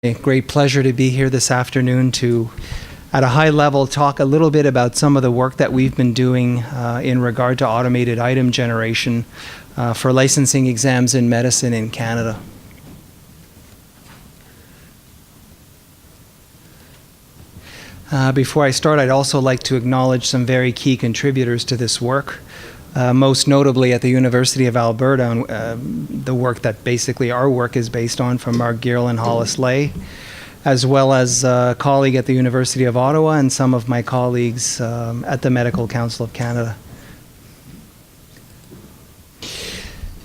A great pleasure to be here this afternoon to, at a high level, talk a little bit about some of the work that we've been doing in regard to automated item generation for licensing exams in medicine in Canada. Before I start, I'd also like to acknowledge some very key contributors to this work. Most notably at the University of Alberta, the work that basically our work is based on from Mark Gearl and Hollis Lay, as well as a colleague at the University of Ottawa and some of my colleagues at the Medical Council of Canada.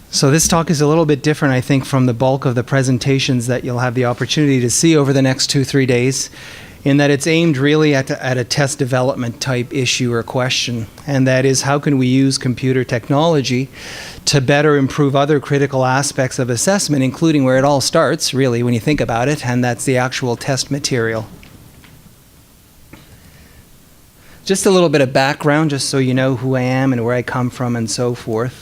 So this talk is a little bit different, I think, from the bulk of the presentations that you'll have the opportunity to see over the next 2-3 days, in that it's aimed really at a test development type issue or question, and that is, how can we use computer technology to better improve other critical aspects of assessment, including where it all starts, really, when you think about it, and that's the actual test material. Just a little bit of background, just so you know who I am and where I come from and so forth.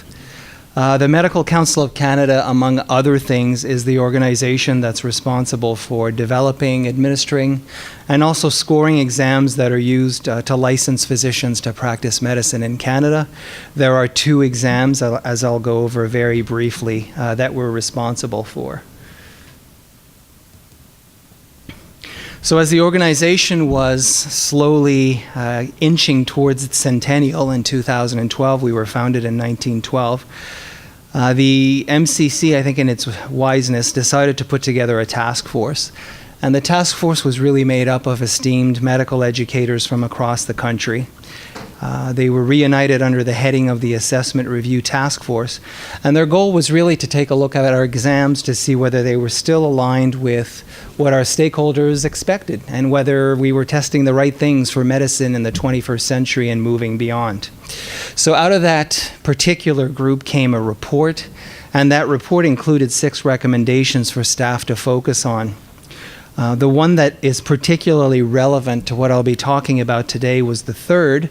The Medical Council of Canada, among other things, is the organization that's responsible for developing, administering, and also scoring exams that are used to license physicians to practice medicine in Canada. There are 2 exams, as I'll go over very briefly, that we're responsible for. So as the organization was slowly inching towards its centennial in 2012, we were founded in 1912, the MCC, I think in its wiseness, decided to put together a task force. And the task force was really made up of esteemed medical educators from across the country. They were reunited under the heading of the Assessment Review Task Force. And their goal was really to take a look at our exams to see whether they were still aligned with what our stakeholders expected and whether we were testing the right things for medicine in the 21st century and moving beyond. So out of that particular group came a report, and that report included 6 recommendations for staff to focus on. The one that is particularly relevant to what I'll be talking about today was the 3rd,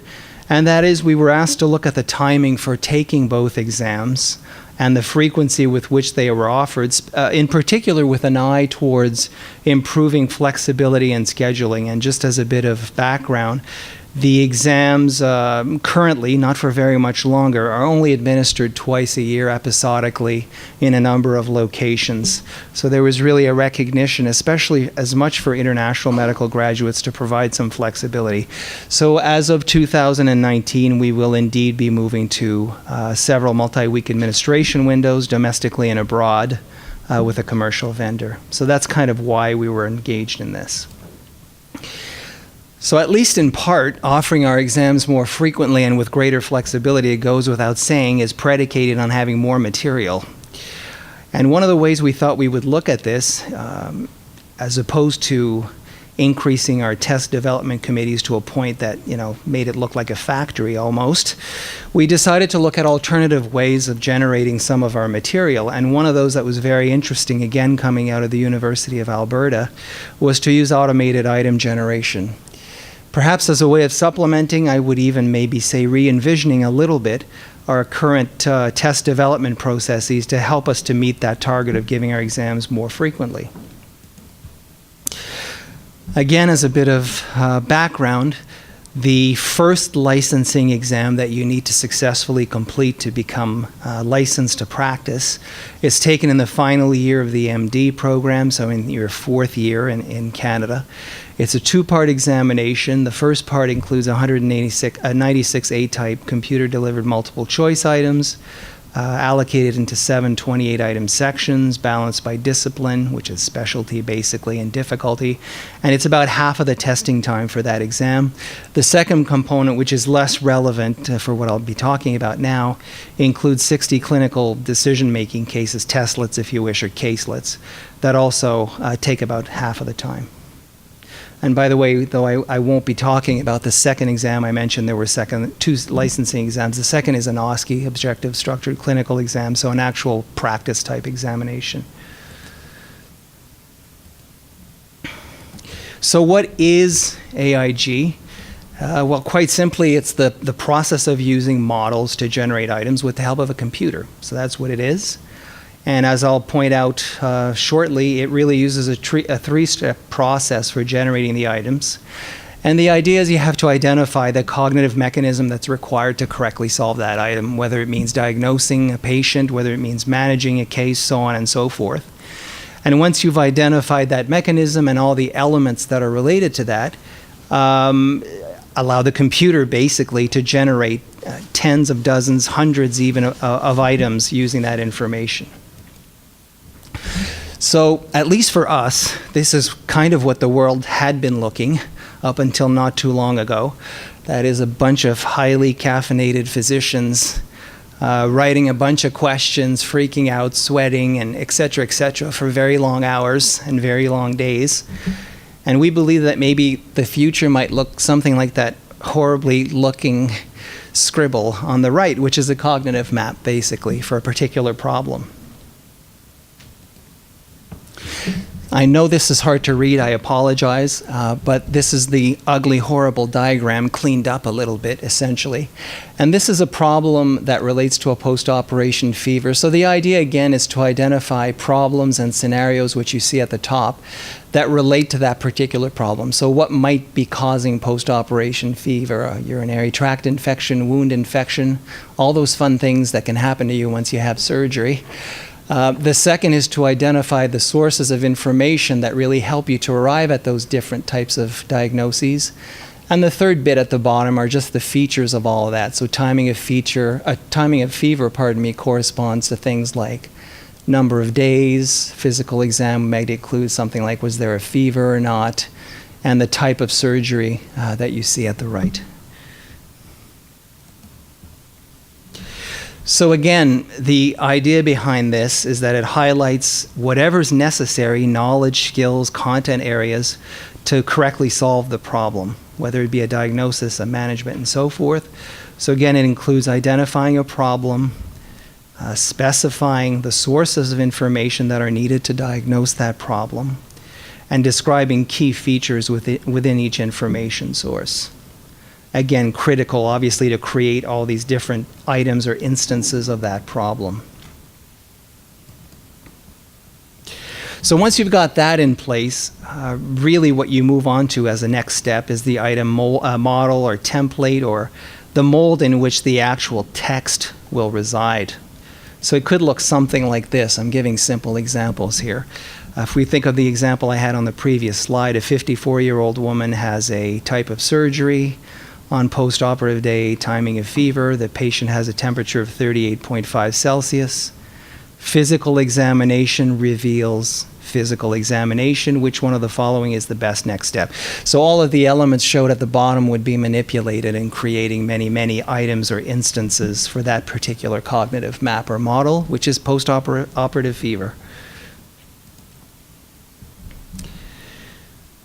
and that is, we were asked to look at the timing for taking both exams and the frequency with which they were offered, in particular with an eye towards improving flexibility and scheduling. And just as a bit of background, the exams currently, not for very much longer, are only administered twice a year episodically in a number of locations. So there was really a recognition, especially as much for international medical graduates, to provide some flexibility. So as of 2019, we will indeed be moving to several multi-week administration windows domestically and abroad with a commercial vendor. So that's kind of why we were engaged in this. So at least in part, offering our exams more frequently and with greater flexibility, it goes without saying, is predicated on having more material. And one of the ways we thought we would look at this, as opposed to increasing our test development committees to a point that, made it look like a factory almost, we decided to look at alternative ways of generating some of our material. And one of those that was very interesting, again coming out of the University of Alberta, was to use automated item generation. Perhaps as a way of supplementing, I would even maybe say re-envisioning a little bit our current test development processes to help us to meet that target of giving our exams more frequently. Again, as a bit of background, the first licensing exam that you need to successfully complete to become licensed to practice is taken in the final year of the MD program, so in your 4th year in Canada. It's a 2-part examination. The first part includes 96 A-type computer-delivered multiple choice items, allocated into 7 28-item sections, balanced by discipline, which is specialty basically, and difficulty. And it's about half of the testing time for that exam. The second component, which is less relevant for what I'll be talking about now, includes 60 clinical decision-making cases, testlets if you wish, or caselets, that also take about half of the time. And by the way, though I won't be talking about the second exam, I mentioned there were 2 licensing exams. The second is an OSCE, Objective Structured Clinical Exam, so an actual practice type examination. So what is AIG? Well, quite simply, it's the process of using models to generate items with the help of a computer. So that's what it is. And as I'll point out shortly, it really uses a three-step process for generating the items. And the idea is you have to identify the cognitive mechanism that's required to correctly solve that item, whether it means diagnosing a patient, whether it means managing a case, so on and so forth. And once you've identified that mechanism and all the elements that are related to that, allow the computer basically to generate tens of dozens, hundreds even of items using that information. So at least for us, this is kind of what the world had been looking up until not too long ago. That is a bunch of highly caffeinated physicians writing a bunch of questions, freaking out, sweating, and et cetera, for very long hours and very long days. And we believe that maybe the future might look something like that horribly looking scribble on the right, which is a cognitive map, basically, for a particular problem. I know this is hard to read, I apologize, but this is the ugly, horrible diagram cleaned up a little bit, essentially. And this is a problem that relates to a post-operation fever. So the idea, again, is to identify problems and scenarios, which you see at the top, that relate to that particular problem. So what might be causing post-operation fever, a urinary tract infection, wound infection, all those fun things that can happen to you once you have surgery. The second is to identify the sources of information that really help you to arrive at those different types of diagnoses. And the third bit at the bottom are just the features of all of that. So timing of fever, corresponds to things like number of days, physical exam might include something like was there a fever or not, and the type of surgery that you see at the right. So again, the idea behind this is that it highlights whatever's necessary, knowledge, skills, content areas, to correctly solve the problem, whether it be a diagnosis, a management, and so forth. So again, it includes identifying a problem, specifying the sources of information that are needed to diagnose that problem, and describing key features within each information source. Again, critical, obviously, to create all these different items or instances of that problem. So once you've got that in place, really what you move on to as a next step is the item model or template, or the mold in which the actual text will reside. So it could look something like this. I'm giving simple examples here. If we think of the example I had on the previous slide, a 54-year-old woman has a type of surgery. On post-operative day, timing of fever, the patient has a temperature of 38.5 Celsius. Physical examination reveals physical examination. Which one of the following is the best next step? So all of the elements showed at the bottom would be manipulated in creating many, many items or instances for that particular cognitive map or model, which is post-operative fever.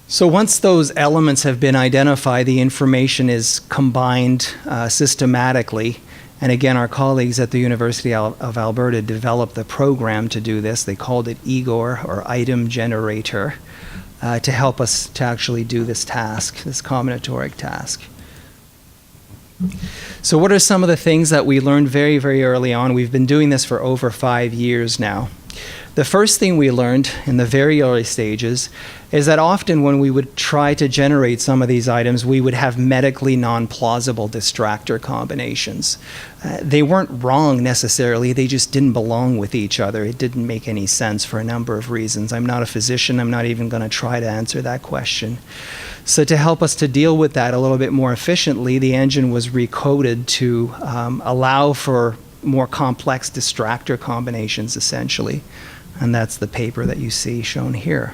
So once those elements have been identified, the information is combined systematically. And again, our colleagues at the University of Alberta developed the program to do this. They called it IGOR, or Item Generator, to help us to actually do this task, this combinatoric task. So what are some of the things that we learned very, very early on? We've been doing this for over 5 years now. The first thing we learned in the very early stages is that often when we would try to generate some of these items, we would have medically non-plausible distractor combinations. They weren't wrong necessarily, they just didn't belong with each other. It didn't make any sense for a number of reasons. I'm not a physician, I'm not even going to try to answer that question. So to help us to deal with that a little bit more efficiently, the engine was recoded to allow for more complex distractor combinations, essentially. And that's the paper that you see shown here.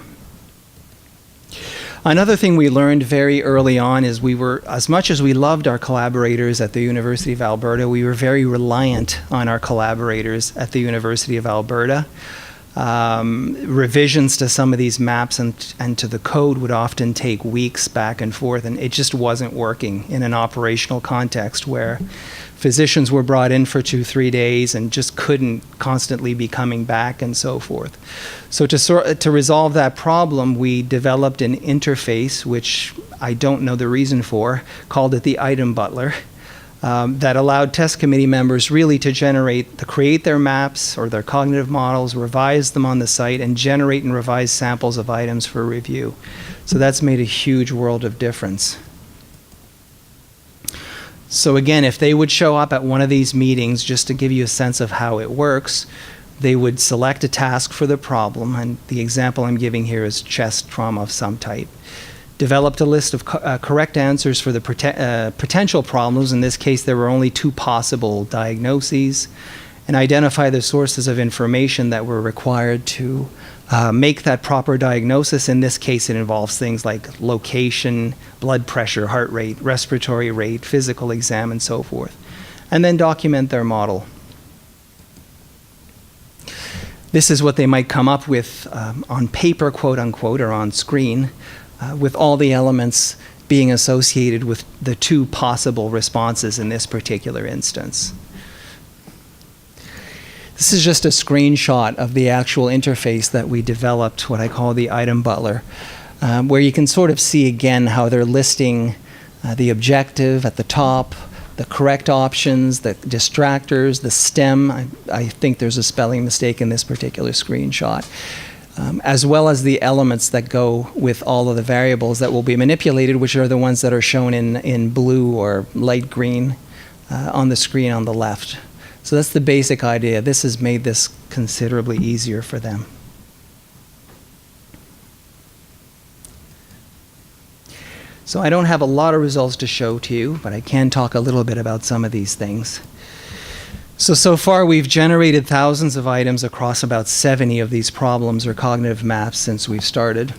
Another thing we learned very early on is we were, as much as we loved our collaborators at the University of Alberta, we were very reliant on our collaborators at the University of Alberta. Revisions to some of these maps and to the code would often take weeks back and forth, and it just wasn't working in an operational context where physicians were brought in for 2-3 days and just couldn't constantly be coming back and so forth. So to resolve that problem, we developed an interface, which I don't know the reason for, called it the Item Butler. that allowed test committee members really to create their maps or their cognitive models, revise them on the site, and generate and revise samples of items for review. So that's made a huge world of difference. So again, if they would show up at one of these meetings, just to give you a sense of how it works, they would select a task for the problem, and the example I'm giving here is chest trauma of some type. Developed a list of correct answers for the potential problems. In this case, there were only 2 possible diagnoses, and identify the sources of information that were required to make that proper diagnosis. In this case, it involves things like location, blood pressure, heart rate, respiratory rate, physical exam, and so forth. And then document their model. This is what they might come up with on paper, quote unquote, or on screen, with all the elements being associated with the 2 possible responses in this particular instance. This is just a screenshot of the actual interface that we developed, what I call the item butler, where you can sort of see again how they're listing the objective at the top, the correct options, the distractors, the stem. I think there's a spelling mistake in this particular screenshot, as well as the elements that go with all of the variables that will be manipulated, which are the ones that are shown in blue or light green on the screen on the left. So that's the basic idea. This has made this considerably easier for them. So I don't have a lot of results to show to you, but I can talk a little bit about some of these things. So far we've generated thousands of items across about 70 of these problems or cognitive maps since we've started.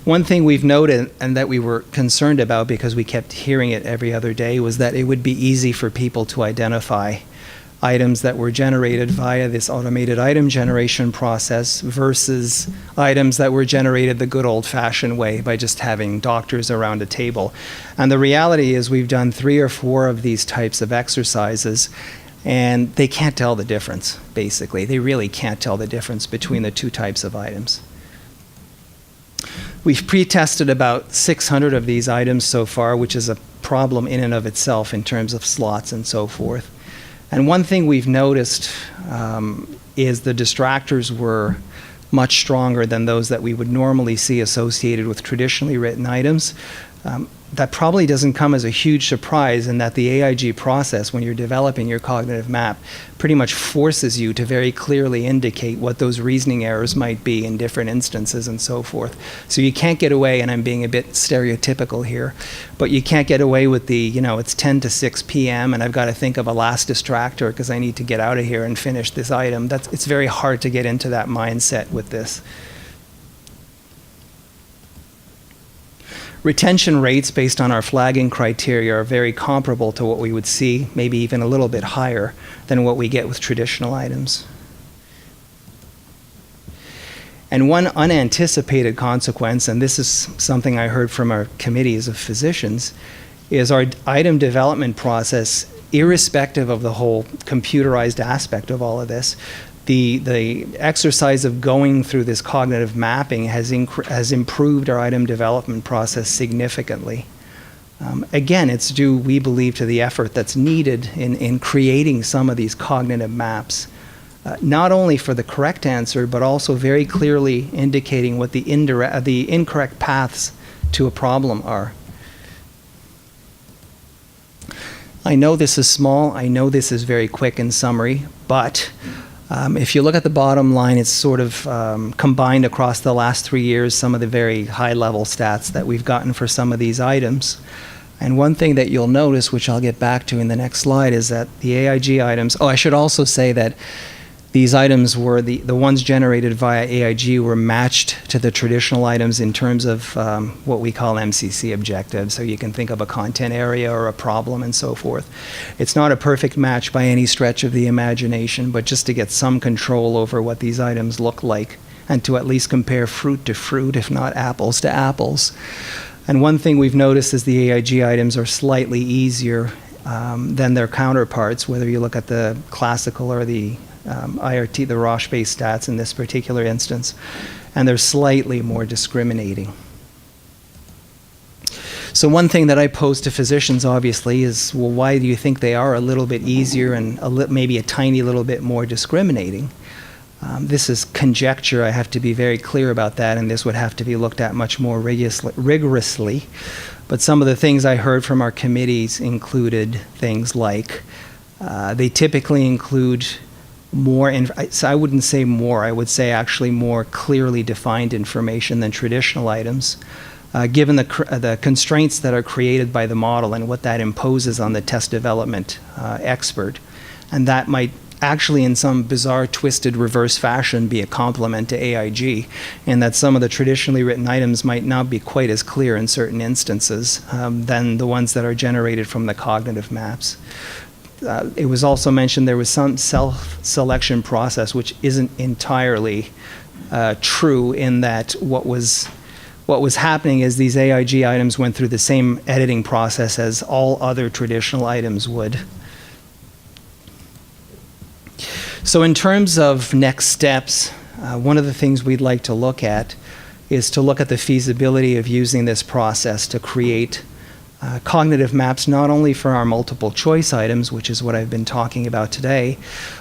One thing we've noted, and that we were concerned about because we kept hearing it every other day, was that it would be easy for people to identify items that were generated via this automated item generation process versus items that were generated the good old-fashioned way by just having doctors around a table. And the reality is we've done 3 or 4 of these types of exercises, and they can't tell the difference, basically. They really can't tell the difference between the 2 types of items. We've pre-tested about 600 of these items so far, which is a problem in and of itself in terms of slots and so forth. And one thing we've noticed is the distractors were much stronger than those that we would normally see associated with traditionally written items. That probably doesn't come as a huge surprise, in that the AIG process, when you're developing your cognitive map, pretty much forces you to very clearly indicate what those reasoning errors might be in different instances and so forth. So you can't get away, and I'm being a bit stereotypical here, but you can't get away with the, it's 10 to 6 p.m. and I've got to think of a last distractor because I need to get out of here and finish this item. It's very hard to get into that mindset with this. Retention rates based on our flagging criteria are very comparable to what we would see, maybe even a little bit higher than what we get with traditional items. And one unanticipated consequence, and this is something I heard from our committees of physicians, is our item development process, irrespective of the whole computerized aspect of all of this, the exercise of going through this cognitive mapping has improved our item development process significantly. Again, it's due, we believe, to the effort that's needed in creating some of these cognitive maps, not only for the correct answer, but also very clearly indicating what the incorrect paths to a problem are. I know this is small, I know this is very quick and summary, but if you look at the bottom line, it's sort of combined across the last 3 years some of the very high-level stats that we've gotten for some of these items. And one thing that you'll notice, which I'll get back to in the next slide, is that the AIG items, I should also say that these items were, the ones generated via AIG were matched to the traditional items in terms of what we call MCC objectives. So you can think of a content area or a problem and so forth. It's not a perfect match by any stretch of the imagination, but just to get some control over what these items look like and to at least compare fruit to fruit, if not apples to apples. And one thing we've noticed is the AIG items are slightly easier than their counterparts, whether you look at the classical or the IRT, the Roche-based stats in this particular instance, and they're slightly more discriminating. So one thing that I pose to physicians, obviously, is, well, why do you think they are a little bit easier and maybe a tiny little bit more discriminating? This is conjecture. I have to be very clear about that, and this would have to be looked at much more rigorously. But some of the things I heard from our committees included things like they typically include more, so I wouldn't say more, I would say actually more clearly defined information than traditional items, given the constraints that are created by the model and what that imposes on the test development expert. And that might actually, in some bizarre, twisted, reverse fashion, be a complement to AIG, in that some of the traditionally written items might not be quite as clear in certain instances than the ones that are generated from the cognitive maps. It was also mentioned there was some self-selection process, which isn't entirely true, in that what was happening is these AIG items went through the same editing process as all other traditional items would. So in terms of next steps, one of the things we'd like to look at is to look at the feasibility of using this process to create cognitive maps, not only for our multiple choice items, which is what I've been talking about today,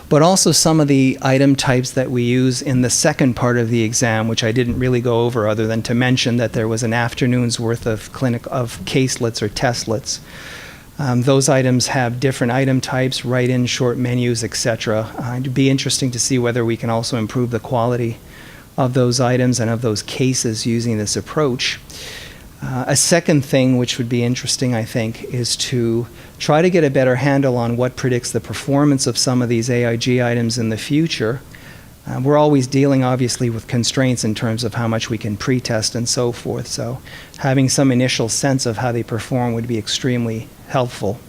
but also some of the item types that we use in the second part of the exam, which I didn't really go over other than to mention that there was an afternoon's worth of caselets or testlets. Those items have different item types, write-in, short menus, etc. It'd be interesting to see whether we can also improve the quality of those items and of those cases using this approach. A second thing which would be interesting, I think, is to try to get a better handle on what predicts the performance of some of these AIG items in the future. We're always dealing, obviously, with constraints in terms of how much we can pre-test and so forth, so having some initial sense of how they perform would be extremely helpful.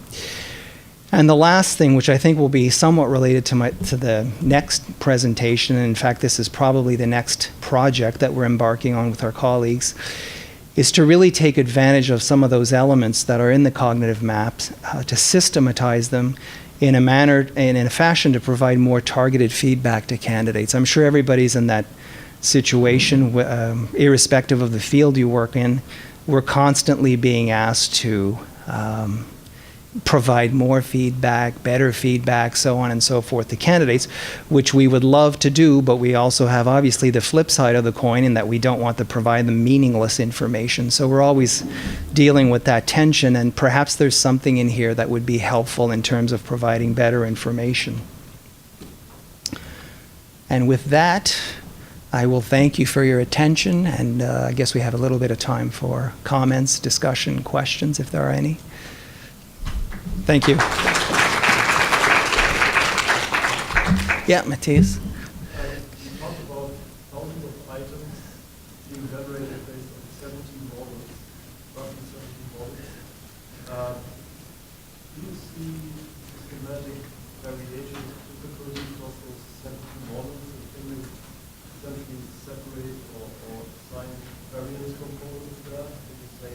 And the last thing, which I think will be somewhat related to the next presentation, and in fact this is probably the next project that we're embarking on with our colleagues, is to really take advantage of some of those elements that are in the cognitive maps, to systematize them in a manner and in a fashion to provide more targeted feedback to candidates. I'm sure everybody's in that situation, irrespective of the field you work in. We're constantly being asked to provide more feedback, better feedback, so on and so forth to candidates, which we would love to do, but we also have obviously the flip side of the coin in that we don't want to provide them meaningless information. So we're always dealing with that tension, and perhaps there's something in here that would be helpful in terms of providing better information. And with that, I will thank you for your attention, and I guess we have a little bit of time for comments, discussion, questions, if there are any. Thank you. Yeah, Matthias. You talked about thousands of items being generated based on 17 models, roughly 17 models. Do you see schematic variations of difficulty across those 17 models? And can you essentially separate or assign variance components there? Can you say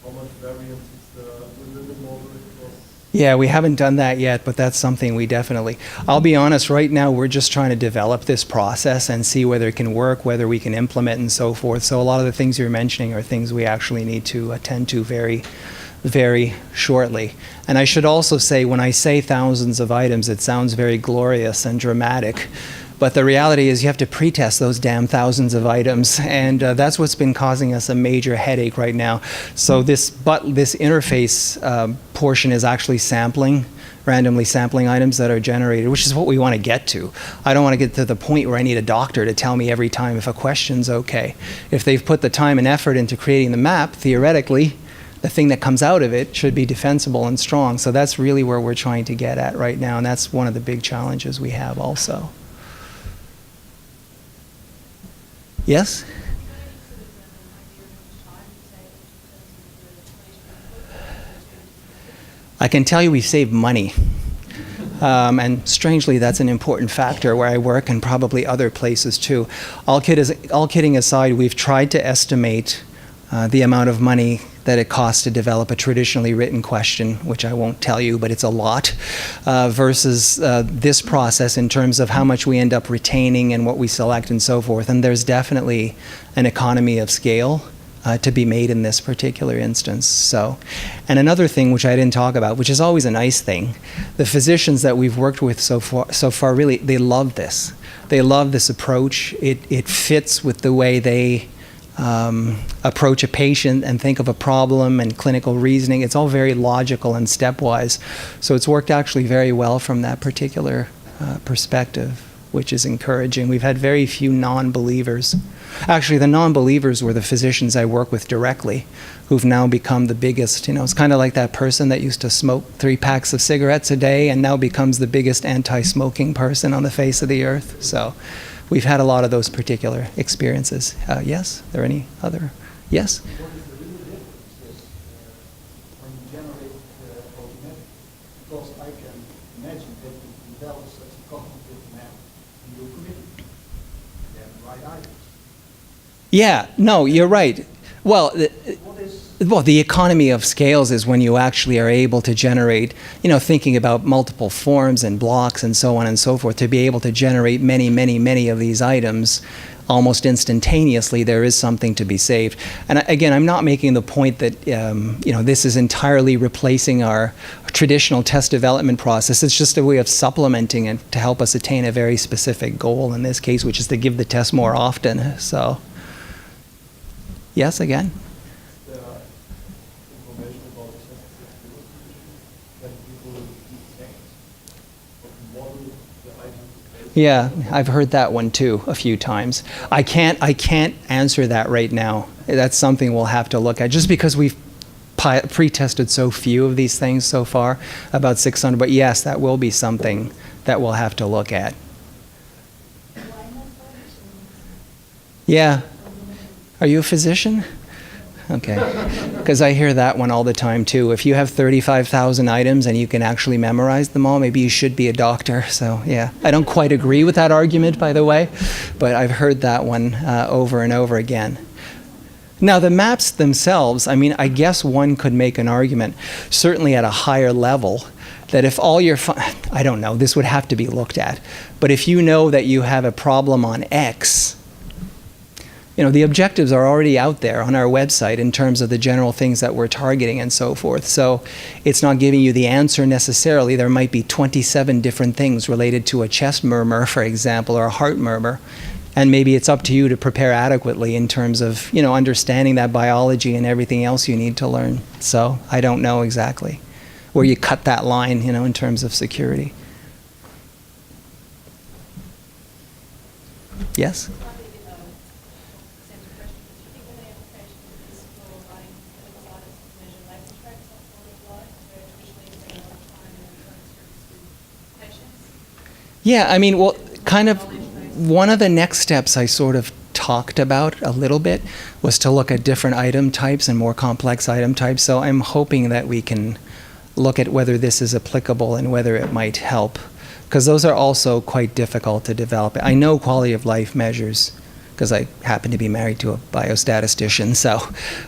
how much variance is there within the model across? Yeah, we haven't done that yet, but that's something we definitely. I'll be honest, right now we're just trying to develop this process and see whether it can work, whether we can implement and so forth. So a lot of the things you're mentioning are things we actually need to attend to very, very shortly. And I should also say, when I say thousands of items, it sounds very glorious and dramatic. But the reality is you have to pre-test those damn thousands of items, and that's what's been causing us a major headache right now. So this interface portion is actually randomly sampling items that are generated, which is what we want to get to. I don't want to get to the point where I need a doctor to tell me every time if a question's okay. If they've put the time and effort into creating the map, theoretically, the thing that comes out of it should be defensible and strong. So that's really where we're trying to get at right now, and that's one of the big challenges we have also. Yes? I can tell you we save money. And strangely, that's an important factor where I work and probably other places too. All kidding aside, we've tried to estimate the amount of money that it costs to develop a traditionally written question, which I won't tell you, but it's a lot, versus this process in terms of how much we end up retaining and what we select and so forth. And there's definitely an economy of scale to be made in this particular instance. So, and another thing which I didn't talk about, which is always a nice thing, the physicians that we've worked with so far really, they love this. They love this approach. It fits with the way they approach a patient and think of a problem and clinical reasoning. It's all very logical and stepwise. So it's worked actually very well from that particular perspective, which is encouraging. We've had very few non-believers. Actually, the non-believers were the physicians I work with directly, who've now become the biggest. You know, it's kind of like that person that used to smoke 3 packs of cigarettes a day and now becomes the biggest anti-smoking person on the face of the earth. So we've had a lot of those particular experiences. Yes? Are there any other? Yes? What is the real difference when you generate automatic? Because I can imagine that you develop such a cognitive map in your committee. You have the right items. Yeah, no, you're right. Well, What is well, the economy of scales is when you actually are able to generate, you know, thinking about multiple forms and blocks and so on and so forth, to be able to generate many, many, many of these items almost instantaneously, there is something to be saved. And again, I'm not making the point that, you know, this is entirely replacing our traditional test development process. It's just a way of supplementing it to help us attain a very specific goal in this case, which is to give the test more often. So, yes, again? There are information about sensitivity that people detect or model the items. Yeah, I've heard that one too a few times. I can't answer that right now. That's something we'll have to look at, just because we've pre-tested so few of these things so far, about 600. But yes, that will be something that we'll have to look at. Yeah. Are you a physician? Okay. Because I hear that one all the time too. If you have 35,000 items and you can actually memorize them all, maybe you should be a doctor. So yeah, I don't quite agree with that argument, by the way, but I've heard that one over and over again. Now the maps themselves, I mean, I guess one could make an argument, certainly at a higher level, that if all your, I don't know, this would have to be looked at, but if you know that you have a problem on X, you know, the objectives are already out there on our website in terms of the general things that we're targeting and so forth. So it's not giving you the answer necessarily. There might be 27 different things related to a chest murmur, for example, or a heart murmur. And maybe it's up to you to prepare adequately in terms of, you know, understanding that biology and everything else you need to learn. So I don't know exactly where you cut that line, you know, in terms of security. Yes? Yeah, I mean, well, kind of one of the next steps I sort of talked about a little bit was to look at different item types and more complex item types. So I'm hoping that we can look at whether this is applicable and whether it might help, because those are also quite difficult to develop. I know quality of life measures because I happen to be married to a biostatistician, so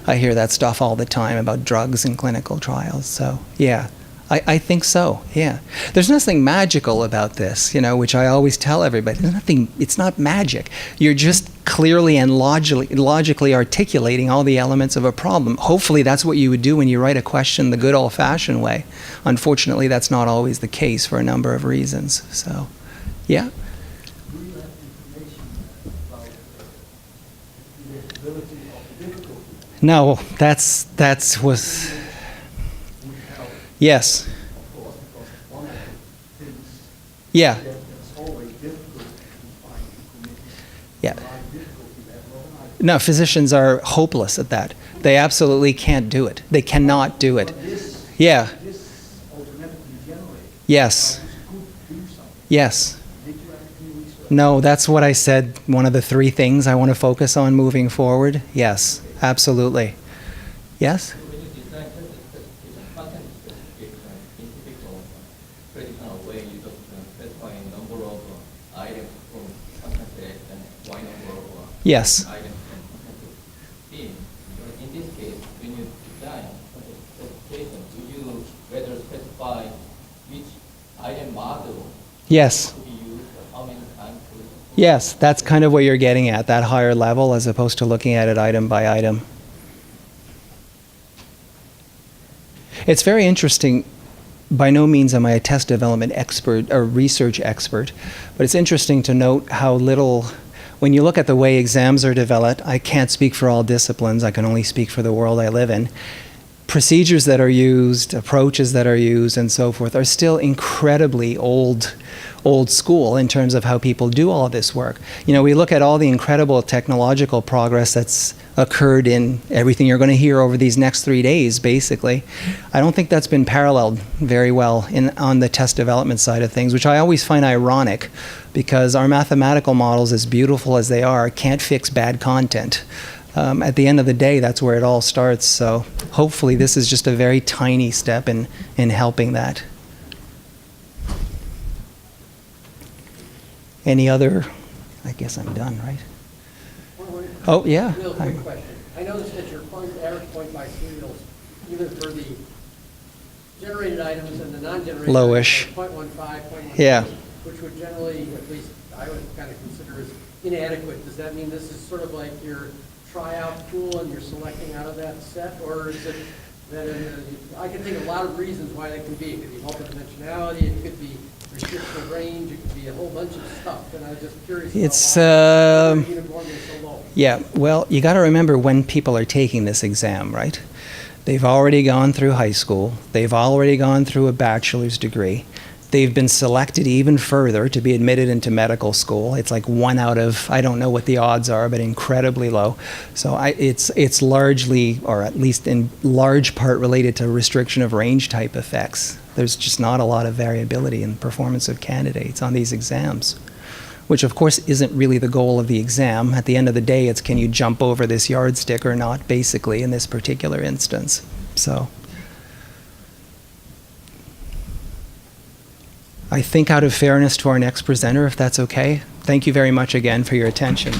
I hear that stuff all the time about drugs and clinical trials. So yeah. I think so, yeah. There's nothing magical about this, you know, which I always tell everybody. There's nothing, it's not magic. You're just clearly and logically articulating all the elements of a problem. Hopefully that's what you would do when you write a question the good old-fashioned way. Unfortunately, that's not always the case for a number of reasons. So, yeah? do you have information about the predictability of the difficulty? No, that's was, Would help, yes, of course, because one of the things yeah, that it's always difficult to find in committees. yeah. The right difficulty level of an item. No, physicians are hopeless at that. They absolutely can't do it. They cannot do it. But this, Yeah, this automatically generated. yes, Could do something. yes. Did you have any research? No, that's what I said, one of the 3 things I want to focus on moving forward. Yes, absolutely. Yes? When you design test specification, content specification in typical traditional way, you just specify a number of items from content X and Y number of Yes. items from content B. But in this case, when you design content specification, do you rather specify which item model Yes. to be used, or how many times to be used? Yes, that's kind of what you're getting at, that higher level, as opposed to looking at it item by item. It's very interesting. By no means am I a test development expert or research expert, but it's interesting to note how little, when you look at the way exams are developed, I can't speak for all disciplines, I can only speak for the world I live in. Procedures that are used, approaches that are used, and so forth are still incredibly old school in terms of how people do all of this work. You know, we look at all the incredible technological progress that's occurred in everything you're going to hear over these next 3 days, basically. I don't think that's been paralleled very well on the test development side of things, which I always find ironic, because our mathematical models, as beautiful as they are, can't fix bad content. At the end of the day, that's where it all starts. So hopefully this is just a very tiny step in helping that. Any other? I guess I'm done, right? Oh, yeah. Real quick question. I noticed that your average point by serials, even for the generated items and the non-generated Lowish. items, are 0.15, 0.16, Yeah. which would generally, at least I would kind of consider as inadequate. Does that mean this is sort of like your tryout pool and you're selecting out of that set? Or is it that I can think of a lot of reasons why that can be. It could be multidimensionality, it could be restriction of range, it could be a whole bunch of stuff. And I was just curious It's, about why uniformity is so low. Yeah, well, you got to remember when people are taking this exam, right? They've already gone through high school. They've already gone through a bachelor's degree. They've been selected even further to be admitted into medical school. It's like 1 out of, I don't know what the odds are, but incredibly low. So it's largely, or at least in large part, related to restriction of range type effects. There's just not a lot of variability in performance of candidates on these exams, which of course isn't really the goal of the exam. At the end of the day, it's can you jump over this yardstick or not, basically, in this particular instance. So I think out of fairness to our next presenter, if that's okay, thank you very much again for your attention.